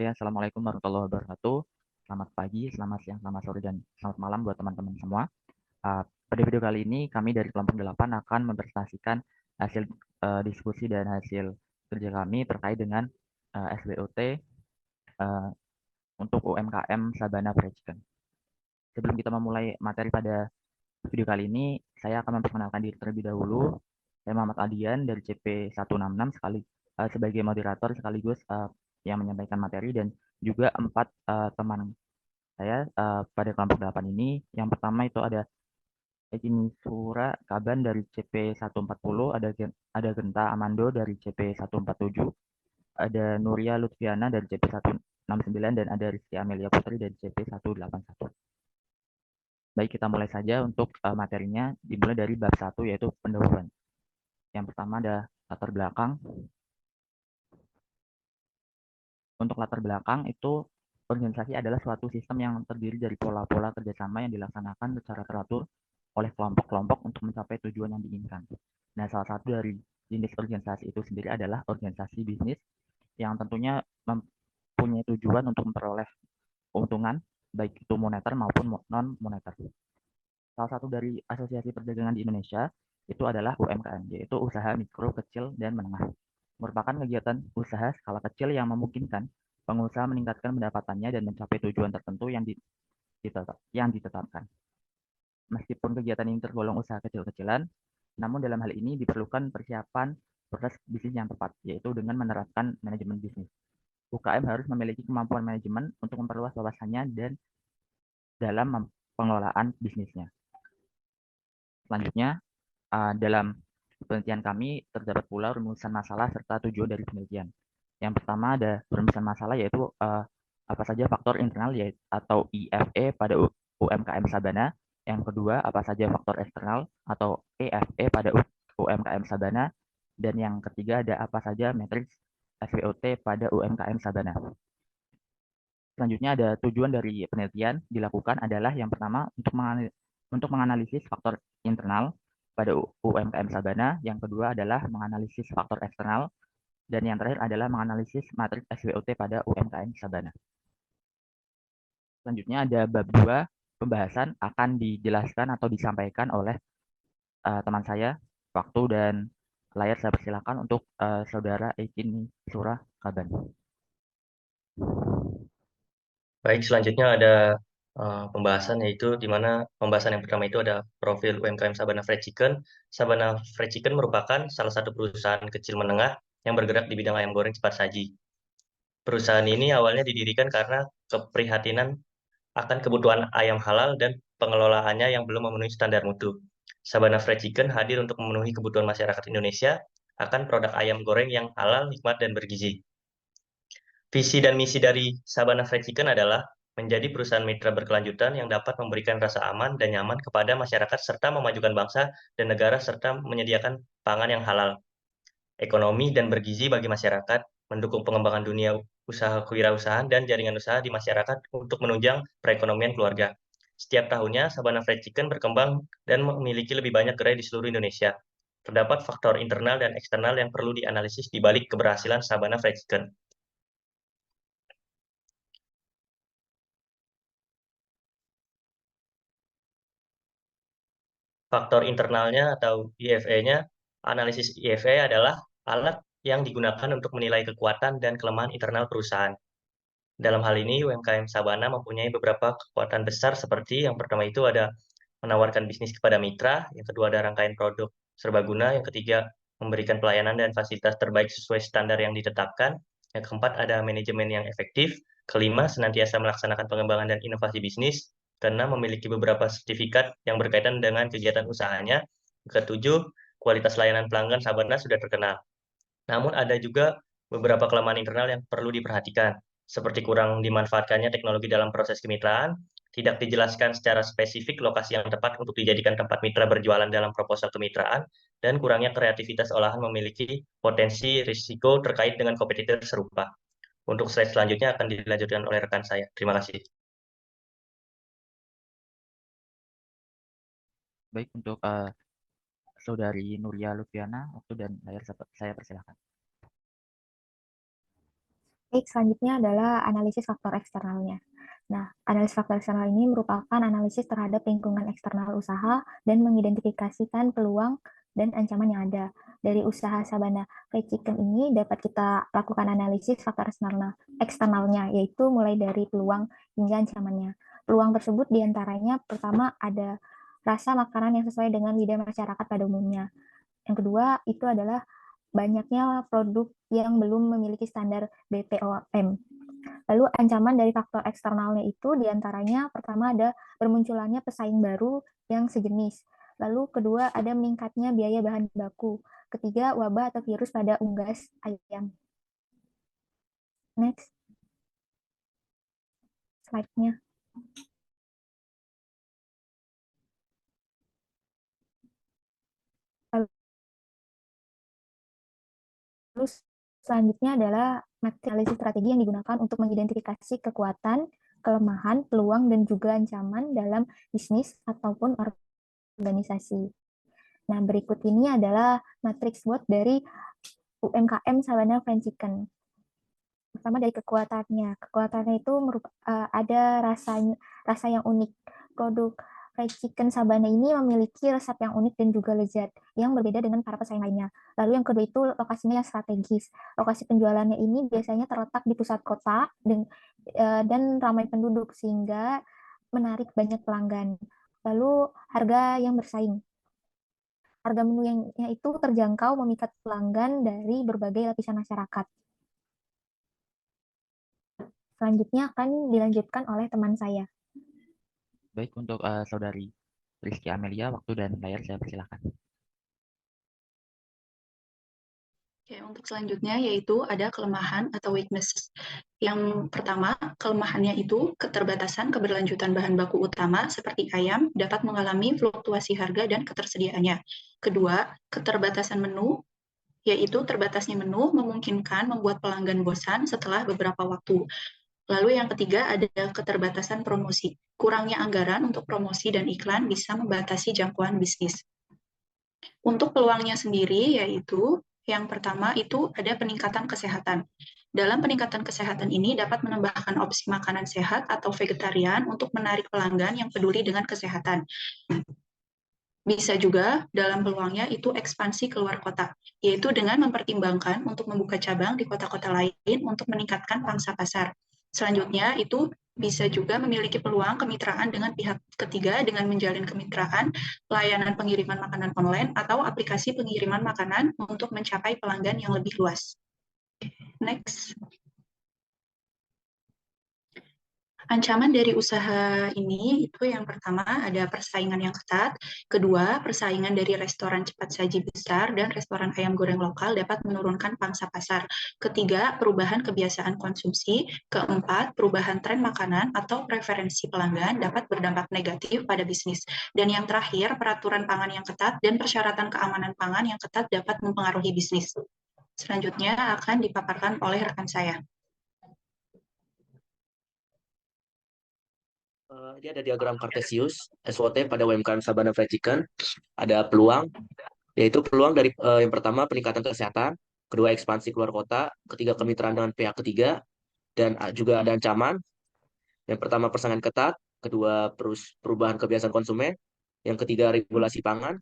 Ya, Assalamualaikum warahmatullahi wabarakatuh. Selamat pagi, selamat siang, selamat sore, dan selamat malam buat teman-teman semua. Pada video kali ini, kami dari kelompok 8 akan mempresentasikan hasil diskusi dan hasil kerja kami terkait dengan SBOT untuk UMKM Sabana Fried Chicken. Sebelum kita memulai materi pada video kali ini, saya akan memperkenalkan diri terlebih dahulu. Saya Muhammad Adian dari CP166 sebagai moderator sekaligus yang menyampaikan materi, dan juga empat teman saya pada kelompok 8 ini. Yang pertama itu ada Ejin Sura Kaban dari CP140, ada Genta Amando dari CP147, ada Nuria Lutfiana dari CP169, dan ada Rizky Amelia Putri dari CP181. Baik, kita mulai saja untuk materinya, dimulai dari bab 1 yaitu pendahuluan. Yang pertama ada latar belakang. Untuk latar belakang itu, organisasi adalah suatu sistem yang terdiri dari pola-pola kerjasama yang dilaksanakan secara teratur oleh kelompok-kelompok untuk mencapai tujuan yang diinginkan. Nah, salah satu dari jenis organisasi itu sendiri adalah organisasi bisnis yang tentunya mempunyai tujuan untuk memperoleh keuntungan, baik itu moneter maupun non-moneter. Salah satu dari asosiasi perdagangan di Indonesia itu adalah UMKM, yaitu usaha mikro, kecil, dan menengah. Merupakan kegiatan usaha skala kecil yang memungkinkan pengusaha meningkatkan pendapatannya dan mencapai tujuan tertentu yang ditetapkan. Meskipun kegiatan ini tergolong usaha kecil-kecilan, namun dalam hal ini diperlukan persiapan proses bisnis yang tepat, yaitu dengan menerapkan manajemen bisnis. UKM harus memiliki kemampuan manajemen untuk memperluas wawasannya dan dalam pengelolaan bisnisnya. Selanjutnya, dalam penelitian kami terdapat pula rumusan masalah serta tujuan dari penelitian. Yang pertama ada rumusan masalah, yaitu apa saja faktor internal atau IFE pada UMKM Sabana. Yang kedua, apa saja faktor eksternal atau EFE pada UMKM Sabana. Dan yang ketiga, ada apa saja matriks SWOT pada UMKM Sabana. Selanjutnya ada tujuan dari penelitian dilakukan adalah yang pertama untuk menganalisis faktor internal pada UMKM Sabana, yang kedua adalah menganalisis faktor eksternal, dan yang terakhir adalah menganalisis matriks SWOT pada UMKM Sabana. Selanjutnya ada bab 2, pembahasan akan dijelaskan atau disampaikan oleh teman saya. Waktu dan layar saya persilakan untuk saudara Ekin Surah Kaban. Baik, selanjutnya ada pembahasan, yaitu di mana pembahasan yang pertama itu ada profil UMKM Sabana Fried Chicken. Sabana Fried Chicken merupakan salah satu perusahaan kecil menengah yang bergerak di bidang ayam goreng cepat saji. Perusahaan ini awalnya didirikan karena keprihatinan akan kebutuhan ayam halal dan pengelolaannya yang belum memenuhi standar mutu. Sabana Fried Chicken hadir untuk memenuhi kebutuhan masyarakat Indonesia akan produk ayam goreng yang halal, nikmat, dan bergizi. Visi dan misi dari Sabana Fried Chicken adalah menjadi perusahaan mitra berkelanjutan yang dapat memberikan rasa aman dan nyaman kepada masyarakat serta memajukan bangsa dan negara serta menyediakan pangan yang halal, ekonomi dan bergizi bagi masyarakat, mendukung pengembangan dunia usaha kewirausahaan dan jaringan usaha di masyarakat untuk menunjang perekonomian keluarga. Setiap tahunnya, Sabana Fried Chicken berkembang dan memiliki lebih banyak gerai di seluruh Indonesia. Terdapat faktor internal dan eksternal yang perlu dianalisis di balik keberhasilan Sabana Fried Chicken. Faktor internalnya atau IFE-nya, analisis IFE adalah alat yang digunakan untuk menilai kekuatan dan kelemahan internal perusahaan. Dalam hal ini, UMKM Sabana mempunyai beberapa kekuatan besar, seperti yang pertama itu ada menawarkan bisnis kepada mitra, yang kedua ada rangkaian produk serbaguna, yang ketiga memberikan pelayanan dan fasilitas terbaik sesuai standar yang ditetapkan, yang keempat ada manajemen yang efektif, kelima senantiasa melaksanakan pengembangan dan inovasi bisnis, keenam memiliki beberapa sertifikat yang berkaitan dengan kegiatan usahanya, ketujuh kualitas layanan pelanggan Sabana sudah terkenal. Namun ada juga beberapa kelemahan internal yang perlu diperhatikan, seperti kurang dimanfaatkannya teknologi dalam proses kemitraan, tidak dijelaskan secara spesifik lokasi yang tepat untuk dijadikan tempat mitra berjualan dalam proposal kemitraan, dan kurangnya kreativitas olahan memiliki potensi risiko terkait dengan kompetitor serupa. Untuk slide selanjutnya akan dilanjutkan oleh rekan saya. Terima kasih. Baik, untuk saudari Nuria Lutfiana, waktu dan layar saya persilakan. Baik, selanjutnya adalah analisis faktor eksternalnya. Nah, analisis faktor eksternal ini merupakan analisis terhadap lingkungan eksternal usaha dan mengidentifikasikan peluang dan ancaman yang ada. Dari usaha Sabana Fried Chicken ini dapat kita lakukan analisis faktor eksternalnya, yaitu mulai dari peluang hingga ancamannya. Peluang tersebut diantaranya pertama ada rasa makanan yang sesuai dengan lidah masyarakat pada umumnya. Yang kedua itu adalah banyaknya produk yang belum memiliki standar BPOM. Lalu ancaman dari faktor eksternalnya itu diantaranya pertama ada bermunculannya pesaing baru yang sejenis. Lalu kedua ada meningkatnya biaya bahan baku. Ketiga wabah atau virus pada unggas ayam. Next slide-nya. Lalu selanjutnya adalah analisis strategi yang digunakan untuk mengidentifikasi kekuatan, kelemahan, peluang, dan juga ancaman dalam bisnis ataupun organisasi. Nah, berikut ini adalah matriks SWOT dari UMKM Sabana Fried Chicken. Pertama dari kekuatannya. Kekuatannya itu ada rasa yang unik. Produk fried chicken Sabana ini memiliki resep yang unik dan juga lezat yang berbeda dengan para pesaing lainnya. Lalu yang kedua itu lokasinya yang strategis. Lokasi penjualannya ini biasanya terletak di pusat kota dan ramai penduduk sehingga menarik banyak pelanggan. Lalu harga yang bersaing. Harga menu yang itu terjangkau memikat pelanggan dari berbagai lapisan masyarakat. Selanjutnya akan dilanjutkan oleh teman saya. Baik, untuk Saudari Rizky Amelia, waktu dan layar saya persilakan. Oke, untuk selanjutnya yaitu ada kelemahan atau weaknesses. Yang pertama, kelemahannya itu keterbatasan keberlanjutan bahan baku utama seperti ayam dapat mengalami fluktuasi harga dan ketersediaannya. Kedua, keterbatasan menu, yaitu terbatasnya menu memungkinkan membuat pelanggan bosan setelah beberapa waktu. Lalu yang ketiga ada keterbatasan promosi. Kurangnya anggaran untuk promosi dan iklan bisa membatasi jangkauan bisnis. Untuk peluangnya sendiri yaitu yang pertama itu ada peningkatan kesehatan. Dalam peningkatan kesehatan ini dapat menambahkan opsi makanan sehat atau vegetarian untuk menarik pelanggan yang peduli dengan kesehatan. Bisa juga dalam peluangnya itu ekspansi keluar kota, yaitu dengan mempertimbangkan untuk membuka cabang di kota-kota lain untuk meningkatkan pangsa pasar. Selanjutnya itu bisa juga memiliki peluang kemitraan dengan pihak ketiga dengan menjalin kemitraan, layanan pengiriman makanan online, atau aplikasi pengiriman makanan untuk mencapai pelanggan yang lebih luas. Next. Ancaman dari usaha ini itu yang pertama ada persaingan yang ketat, kedua persaingan dari restoran cepat saji besar dan restoran ayam goreng lokal dapat menurunkan pangsa pasar, ketiga perubahan kebiasaan konsumsi, keempat perubahan tren makanan atau preferensi pelanggan dapat berdampak negatif pada bisnis, dan yang terakhir peraturan pangan yang ketat dan persyaratan keamanan pangan yang ketat dapat mempengaruhi bisnis. Selanjutnya akan dipaparkan oleh rekan saya. Ini ada diagram Cartesius SWOT pada UMKM Sabana Fried Chicken. Ada peluang, yaitu peluang dari yang pertama peningkatan kesehatan, kedua ekspansi keluar kota, ketiga kemitraan dengan pihak ketiga, dan juga ada ancaman. Yang pertama persaingan ketat, kedua perubahan kebiasaan konsumen, yang ketiga regulasi pangan,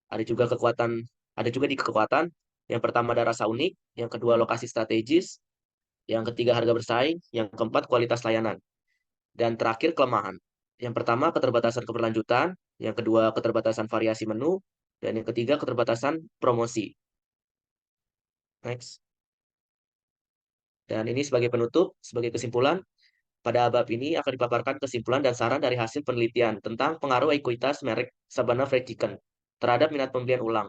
ada juga di kekuatan. Yang pertama ada rasa unik, yang kedua lokasi strategis, yang ketiga harga bersaing, yang keempat kualitas layanan. Dan terakhir kelemahan. Yang pertama keterbatasan keberlanjutan, yang kedua keterbatasan variasi menu, dan yang ketiga keterbatasan promosi. Next. Dan ini sebagai penutup, sebagai kesimpulan, pada bab ini akan dipaparkan kesimpulan dan saran dari hasil penelitian tentang pengaruh ekuitas merek Sabana Fried Chicken terhadap minat pembelian ulang.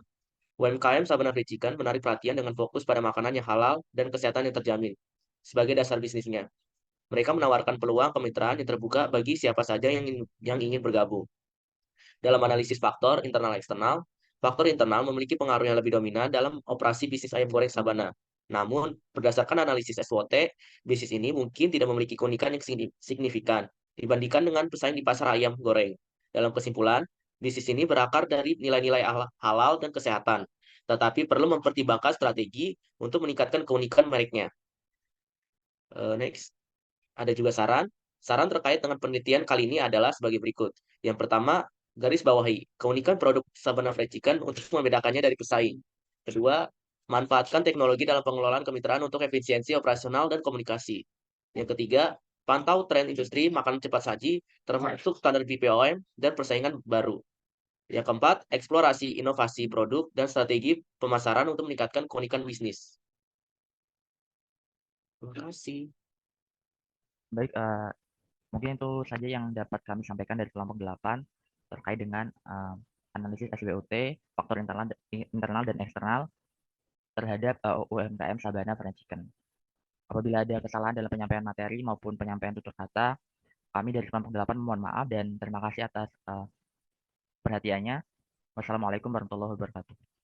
UMKM Sabana Fried Chicken menarik perhatian dengan fokus pada makanan yang halal dan kesehatan yang terjamin sebagai dasar bisnisnya. Mereka menawarkan peluang kemitraan yang terbuka bagi siapa saja yang ingin bergabung. Dalam analisis faktor internal eksternal, faktor internal memiliki pengaruh yang lebih dominan dalam operasi bisnis ayam goreng Sabana. Namun, berdasarkan analisis SWOT, bisnis ini mungkin tidak memiliki keunikan yang signifikan dibandingkan dengan pesaing di pasar ayam goreng. Dalam kesimpulan, bisnis ini berakar dari nilai-nilai halal dan kesehatan, tetapi perlu mempertimbangkan strategi untuk meningkatkan keunikan mereknya. Next, ada juga saran. Saran terkait dengan penelitian kali ini adalah sebagai berikut. Yang pertama, garis bawahi keunikan produk Sabana Fried Chicken untuk membedakannya dari pesaing. Kedua, manfaatkan teknologi dalam pengelolaan kemitraan untuk efisiensi operasional dan komunikasi. Yang ketiga, pantau tren industri makanan cepat saji, termasuk standar BPOM dan persaingan baru. Yang keempat, eksplorasi inovasi produk dan strategi pemasaran untuk meningkatkan keunikan bisnis. Terima kasih. Baik, mungkin itu saja yang dapat kami sampaikan dari kelompok 8 terkait dengan analisis SWOT, faktor internal dan eksternal terhadap UMKM Sabana Fried Chicken. Apabila ada kesalahan dalam penyampaian materi maupun penyampaian tutur kata, kami dari kelompok 8 mohon maaf dan terima kasih atas perhatiannya. Wassalamualaikum warahmatullahi wabarakatuh.